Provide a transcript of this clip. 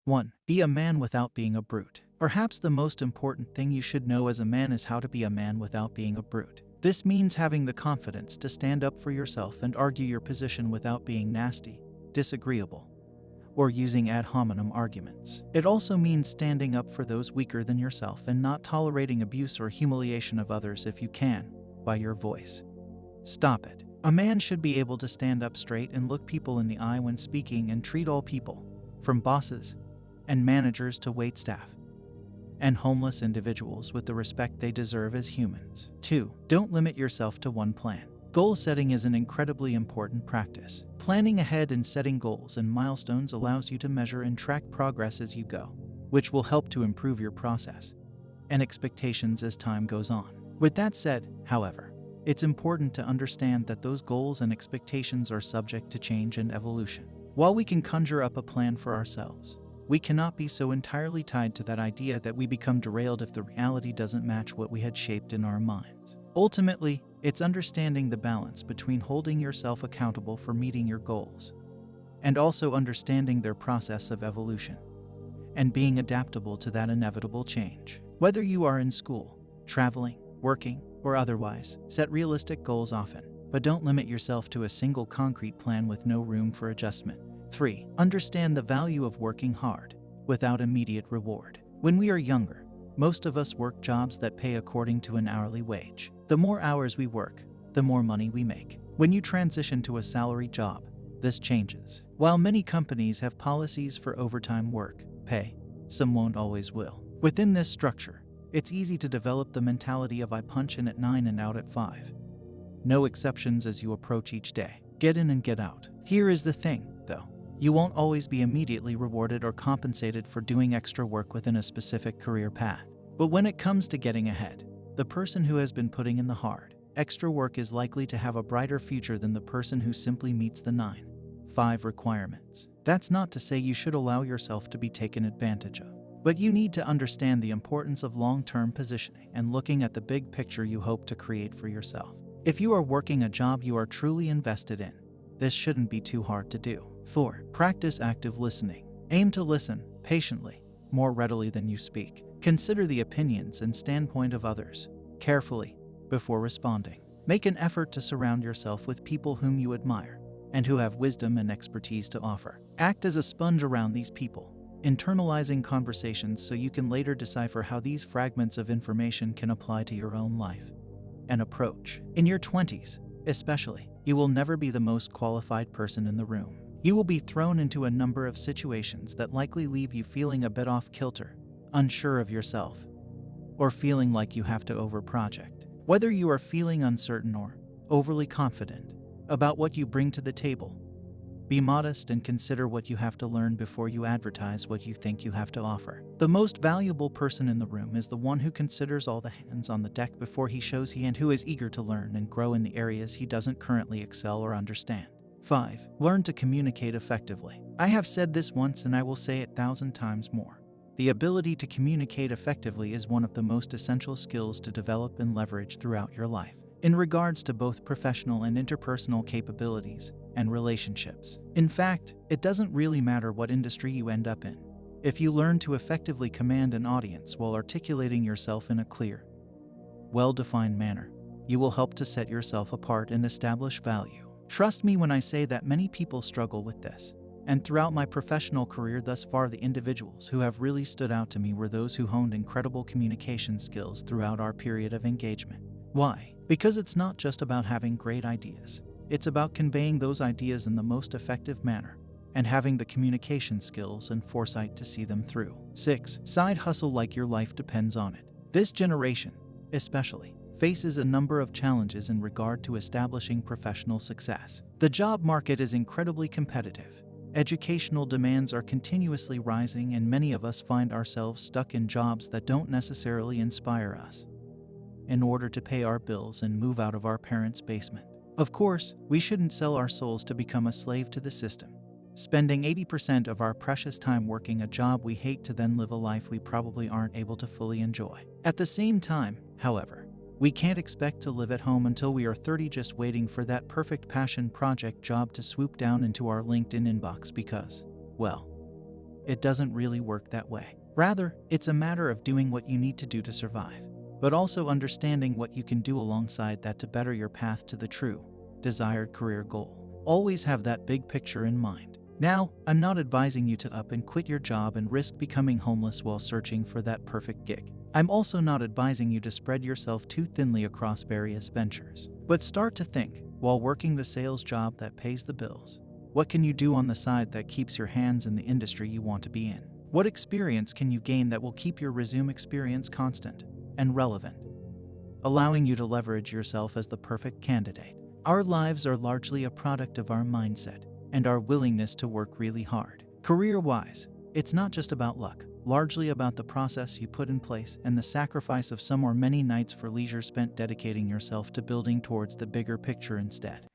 1. Be a man without being a brute. Perhaps the most important thing you should know as a man is how to be a man without being a brute. This means having the confidence to stand up for yourself and argue your position without being nasty, disagreeable, or using ad hominem arguments. It also means standing up for those weaker than yourself and not tolerating abuse or humiliation of others if you can, by your voice. Stop it. A man should be able to stand up straight and look people in the eye when speaking and treat all people, from bosses and managers to waitstaff and homeless individuals, with the respect they deserve as humans. 2. Don't limit yourself to one plan. Goal setting is an incredibly important practice. Planning ahead and setting goals and milestones allows you to measure and track progress as you go, which will help to improve your process and expectations as time goes on. With that said, however, it's important to understand that those goals and expectations are subject to change and evolution. While we can conjure up a plan for ourselves, we cannot be so entirely tied to that idea that we become derailed if the reality doesn't match what we had shaped in our minds. Ultimately, it's understanding the balance between holding yourself accountable for meeting your goals and also understanding their process of evolution and being adaptable to that inevitable change. Whether you are in school, traveling, working, or otherwise, set realistic goals often, but don't limit yourself to a single concrete plan with no room for adjustment. 3. Understand the value of working hard without immediate reward. When we are younger, most of us work jobs that pay according to an hourly wage. The more hours we work, the more money we make. When you transition to a salary job, this changes. While many companies have policies for overtime work, pay, some won't always will. Within this structure, it's easy to develop the mentality of I punch in at 9 and out at 5. No exceptions as you approach each day. Get in and get out. Here is the thing, though. You won't always be immediately rewarded or compensated for doing extra work within a specific career path. But when it comes to getting ahead, the person who has been putting in the hard, extra work is likely to have a brighter future than the person who simply meets the 9-5 requirements. That's not to say you should allow yourself to be taken advantage of, but you need to understand the importance of long-term positioning and looking at the big picture you hope to create for yourself. If you are working a job you are truly invested in, this shouldn't be too hard to do. 4. Practice active listening. Aim to listen patiently, more readily than you speak. Consider the opinions and standpoint of others carefully before responding. Make an effort to surround yourself with people whom you admire and who have wisdom and expertise to offer. Act as a sponge around these people, internalizing conversations so you can later decipher how these fragments of information can apply to your own life and approach. In your 20s, especially, you will never be the most qualified person in the room. You will be thrown into a number of situations that likely leave you feeling a bit off kilter, unsure of yourself, or feeling like you have to over-project. Whether you are feeling uncertain or overly confident about what you bring to the table, be modest and consider what you have to learn before you advertise what you think you have to offer. The most valuable person in the room is the one who considers all the hands on the deck before he shows and who is eager to learn and grow in the areas he doesn't currently excel or understand. 5. Learn to communicate effectively. I have said this once and I will say it 1,000 times more. The ability to communicate effectively is one of the most essential skills to develop and leverage throughout your life, in regards to both professional and interpersonal capabilities and relationships. In fact, it doesn't really matter what industry you end up in. If you learn to effectively command an audience while articulating yourself in a clear, well-defined manner, you will help to set yourself apart and establish value. Trust me when I say that many people struggle with this. And throughout my professional career thus far, the individuals who have really stood out to me were those who honed incredible communication skills throughout our period of engagement. Why? Because it's not just about having great ideas. It's about conveying those ideas in the most effective manner and having the communication skills and foresight to see them through. 6. Side hustle like your life depends on it. This generation, especially, faces a number of challenges in regard to establishing professional success. The job market is incredibly competitive. Educational demands are continuously rising, and many of us find ourselves stuck in jobs that don't necessarily inspire us in order to pay our bills and move out of our parents' basement. Of course, we shouldn't sell our souls to become a slave to the system, spending 80% of our precious time working a job we hate to then live a life we probably aren't able to fully enjoy. At the same time, however, we can't expect to live at home until we are 30 just waiting for that perfect passion project job to swoop down into our LinkedIn inbox because, well, it doesn't really work that way. Rather, it's a matter of doing what you need to do to survive, but also understanding what you can do alongside that to better your path to the true, desired career goal. Always have that big picture in mind. Now, I'm not advising you to up and quit your job and risk becoming homeless while searching for that perfect gig. I'm also not advising you to spread yourself too thinly across various ventures. But start to think, while working the sales job that pays the bills, what can you do on the side that keeps your hands in the industry you want to be in? What experience can you gain that will keep your resume experience constant and relevant, allowing you to leverage yourself as the perfect candidate? Our lives are largely a product of our mindset and our willingness to work really hard. Career-wise, it's not just about luck, largely about the process you put in place and the sacrifice of some or many nights for leisure spent dedicating yourself to building towards the bigger picture instead.